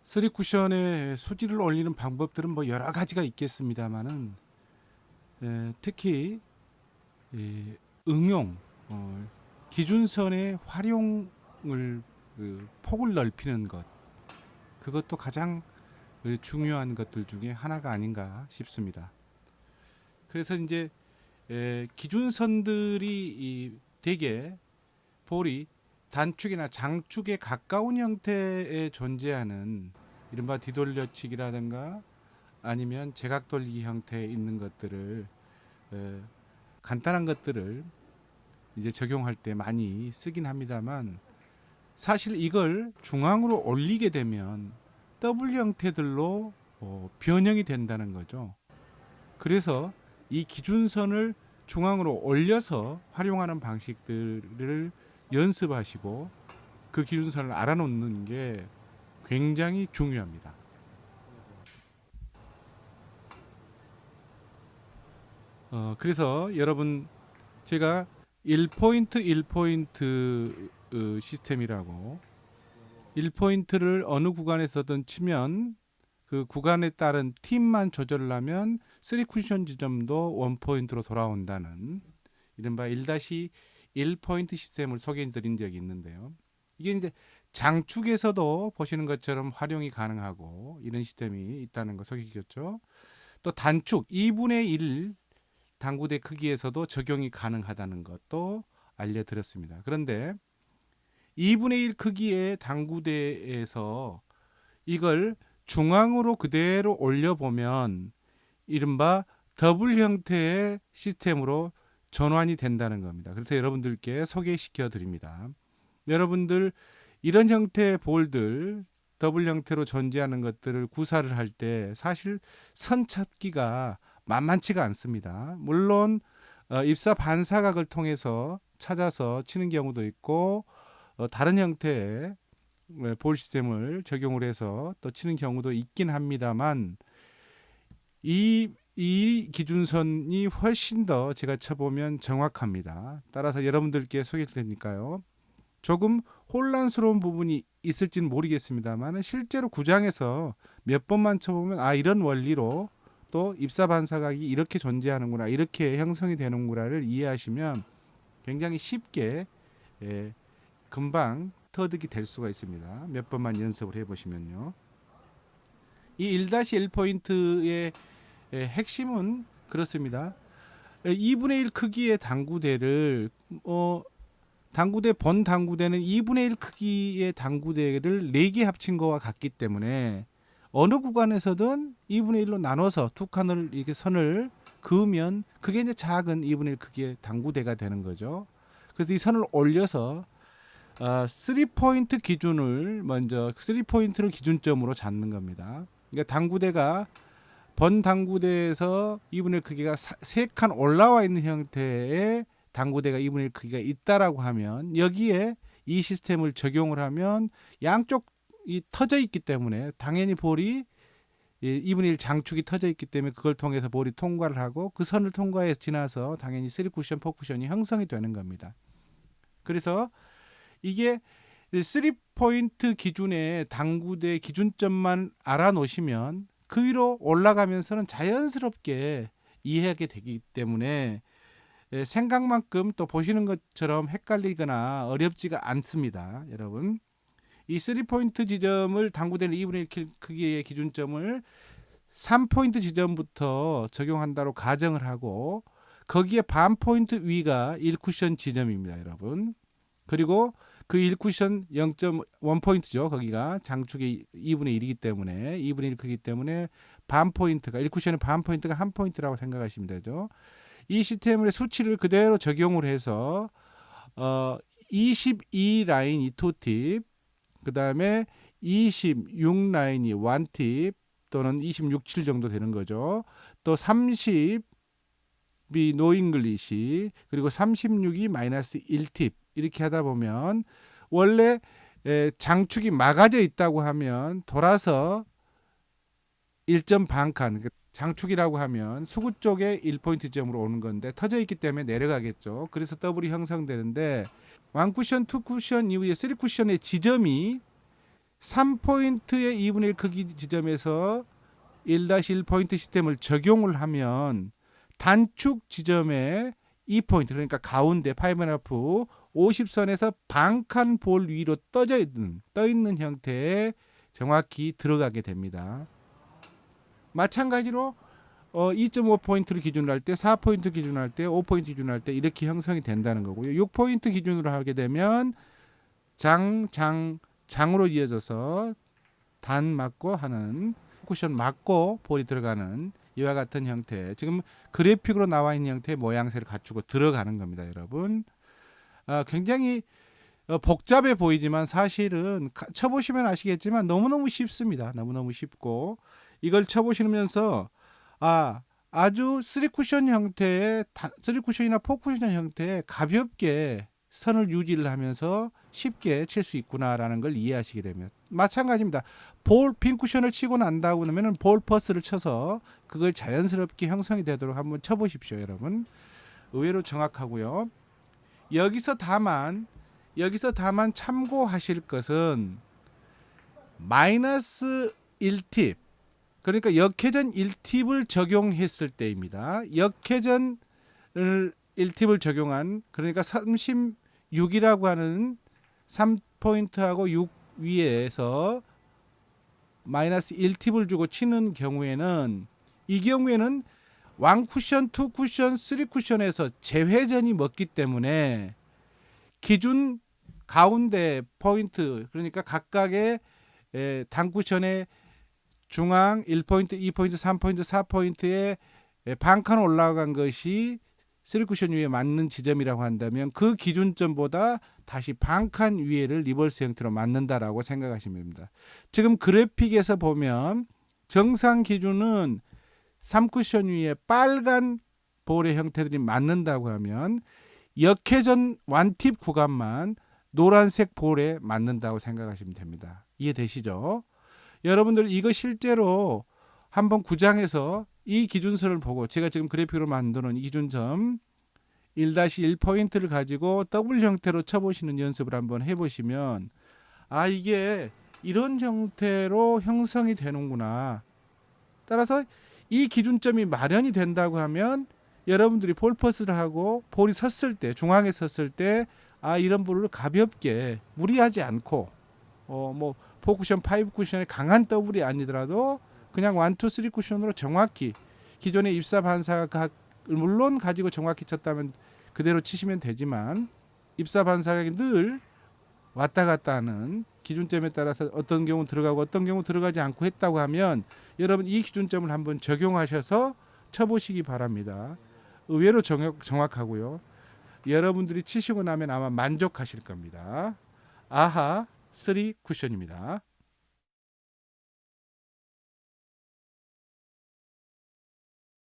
쓰리 쿠션의 수지를 올리는 방법들은 뭐 여러 가지가 있겠습니다만은 특히 응용 기준선의 활용을 폭을 넓히는 것 그것도 가장 중요한 것들 중에 하나가 아닌가 싶습니다. 그래서 이제 기준선들이 대개 볼이 단축이나 장축에 가까운 형태에 존재하는 이른바 뒤돌려치기라든가 아니면 제각 돌리기 형태에 있는 것들을 간단한 것들을 이제 적용할 때 많이 쓰긴 합니다만 사실 이걸 중앙으로 올리게 되면 W 형태들로 변형이 된다는 거죠. 그래서 이 기준선을 중앙으로 올려서 활용하는 방식들을 연습하시고 그 기준선을 알아놓는 게 굉장히 중요합니다. 그래서 여러분 제가 1포인트 1포인트 시스템이라고 1포인트를 어느 구간에서든 치면 그 구간에 따른 팀만 조절을 하면 3쿠션 지점도 1포인트로 돌아온다는 이른바 1-1포인트 시스템을 소개해 드린 적이 있는데요. 이게 이제 장축에서도 보시는 것처럼 활용이 가능하고 이런 시스템이 있다는 거 소개해드렸죠. 또 단축 2분의 1 당구대 크기에서도 적용이 가능하다는 것도 알려드렸습니다. 그런데 2분의 1 크기의 당구대에서 이걸 중앙으로 그대로 올려보면 이른바 더블 형태의 시스템으로 전환이 된다는 겁니다. 그래서 여러분들께 소개시켜 드립니다. 여러분들 이런 형태의 볼들 더블 형태로 존재하는 것들을 구사를 할 때 사실 선 찾기가 만만치가 않습니다. 물론 입사 반사각을 통해서 찾아서 치는 경우도 있고 다른 형태의 볼 시스템을 적용을 해서 또 치는 경우도 있긴 합니다만 이 기준선이 훨씬 더 제가 쳐보면 정확합니다. 따라서 여러분들께 소개할 테니까요. 조금 혼란스러운 부분이 있을지는 모르겠습니다만 실제로 구장에서 몇 번만 쳐보면 아 이런 원리로 또 입사 반사각이 이렇게 존재하는구나 이렇게 형성이 되는구나를 이해하시면 굉장히 쉽게 금방 터득이 될 수가 있습니다. 몇 번만 연습을 해보시면요. 이 1-1포인트의 핵심은 그렇습니다. 2분의 1 크기의 당구대를 당구대 본 당구대는 2분의 1 크기의 당구대를 4개 합친 거와 같기 때문에 어느 구간에서든 2분의 1로 나눠서 두 칸을 이렇게 선을 그으면 그게 이제 작은 2분의 1 크기의 당구대가 되는 거죠. 그래서 이 선을 올려서 3포인트 기준을 먼저 3포인트를 기준점으로 잡는 겁니다. 그러니까 당구대가 번 당구대에서 2분의 1 크기가 3칸 올라와 있는 형태의 당구대가 2분의 1 크기가 있다라고 하면 여기에 이 시스템을 적용을 하면 양쪽이 터져 있기 때문에 당연히 볼이 2분의 1 장축이 터져 있기 때문에 그걸 통해서 볼이 통과를 하고 그 선을 통과해 지나서 당연히 3쿠션, 4쿠션이 형성이 되는 겁니다. 그래서 이게 3포인트 기준의 당구대 기준점만 알아놓으시면 그 위로 올라가면서는 자연스럽게 이해하게 되기 때문에 생각만큼 또 보시는 것처럼 헷갈리거나 어렵지가 않습니다. 여러분 이 3포인트 지점을 당구대는 2분의 1 크기의 기준점을 3포인트 지점부터 적용한다로 가정을 하고 거기에 반 포인트 위가 1쿠션 지점입니다. 여러분 그리고 그 1쿠션 0.1포인트죠. 거기가 장축이 2분의 1이기 때문에 2분의 1 크기 때문에 반 포인트가 1쿠션의 반 포인트가 한 포인트라고 생각하시면 되죠. 이 시스템의 수치를 그대로 적용을 해서 22 라인이 투팁, 그 다음에 26 라인이 원팁 또는 26, 7 정도 되는 거죠. 또 30이 노잉글리시 그리고 36이 마이너스 1팁 이렇게 하다 보면 원래 장축이 막아져 있다고 하면 돌아서 1점 반칸 장축이라고 하면 수구 쪽에 1포인트 점으로 오는 건데 터져 있기 때문에 내려가겠죠. 그래서 더블이 형성되는데 1쿠션, 2쿠션 이후에 3쿠션의 지점이 3포인트의 2분의 1 크기 지점에서 1-1포인트 시스템을 적용을 하면 단축 지점에 2포인트, 그러니까 가운데 5.5 50선에서 반칸 볼 위로 떠 있는 형태에 정확히 들어가게 됩니다. 마찬가지로 2.5포인트를 기준으로 할 때, 4포인트 기준으로 할 때, 5포인트 기준으로 할 때 이렇게 형성이 된다는 거고요. 6포인트 기준으로 하게 되면 장으로 이어져서 단 맞고 하는, 쿠션 맞고 볼이 들어가는 이와 같은 형태, 지금 그래픽으로 나와 있는 형태의 모양새를 갖추고 들어가는 겁니다, 여러분. 굉장히 복잡해 보이지만 사실은 쳐보시면 아시겠지만 너무너무 쉽습니다. 너무너무 쉽고, 이걸 쳐보시면서 아주 3쿠션 형태의 3쿠션이나 4쿠션 형태의 가볍게 선을 유지를 하면서 쉽게 칠 수 있구나라는 걸 이해하시게 되면, 마찬가지입니다. 빈 쿠션을 치고 난다고 하면 볼 퍼스를 쳐서 그걸 자연스럽게 형성이 되도록 한번 쳐보십시오, 여러분. 의외로 정확하고요. 여기서 다만 참고하실 것은 마이너스 1팁, 그러니까 역회전 1팁을 적용했을 때입니다. 역회전을 1팁을 적용한, 그러니까 36이라고 하는 3포인트하고 6 위에서 마이너스 1팁을 주고 치는 경우에는, 이 경우에는 1쿠션, 2쿠션, 3쿠션에서 재회전이 먹기 때문에 기준 가운데 포인트, 그러니까 각각의 단쿠션의 중앙 1포인트, 2포인트, 3포인트, 4포인트에 반칸 올라간 것이 3쿠션 위에 맞는 지점이라고 한다면 그 기준점보다 다시 반칸 위에를 리버스 형태로 맞는다라고 생각하시면 됩니다. 지금 그래픽에서 보면 정상 기준은 3쿠션 위에 빨간 볼의 형태들이 맞는다고 하면 역회전 1팁 구간만 노란색 볼에 맞는다고 생각하시면 됩니다. 이해되시죠? 여러분들 이거 실제로 한번 구장에서 이 기준선을 보고, 제가 지금 그래픽으로 만드는 이 기준점 1-1포인트를 가지고 더블 형태로 쳐보시는 연습을 한번 해보시면, 이게 이런 형태로 형성이 되는구나. 따라서 이 기준점이 마련이 된다고 하면 여러분들이 볼 퍼스를 하고 볼이 섰을 때, 중앙에 섰을 때 이런 볼을 가볍게 무리하지 않고, 뭐 4쿠션, 5쿠션의 강한 더블이 아니더라도 그냥 1, 2, 3쿠션으로 정확히 기존의 입사 반사각을 물론 가지고 정확히 쳤다면 그대로 치시면 되지만, 입사 반사각이 늘 왔다 갔다 하는 기준점에 따라서 어떤 경우 들어가고 어떤 경우 들어가지 않고 했다고 하면 여러분 이 기준점을 한번 적용하셔서 쳐보시기 바랍니다. 의외로 정확하고요. 여러분들이 치시고 나면 아마 만족하실 겁니다. 아하 3쿠션입니다.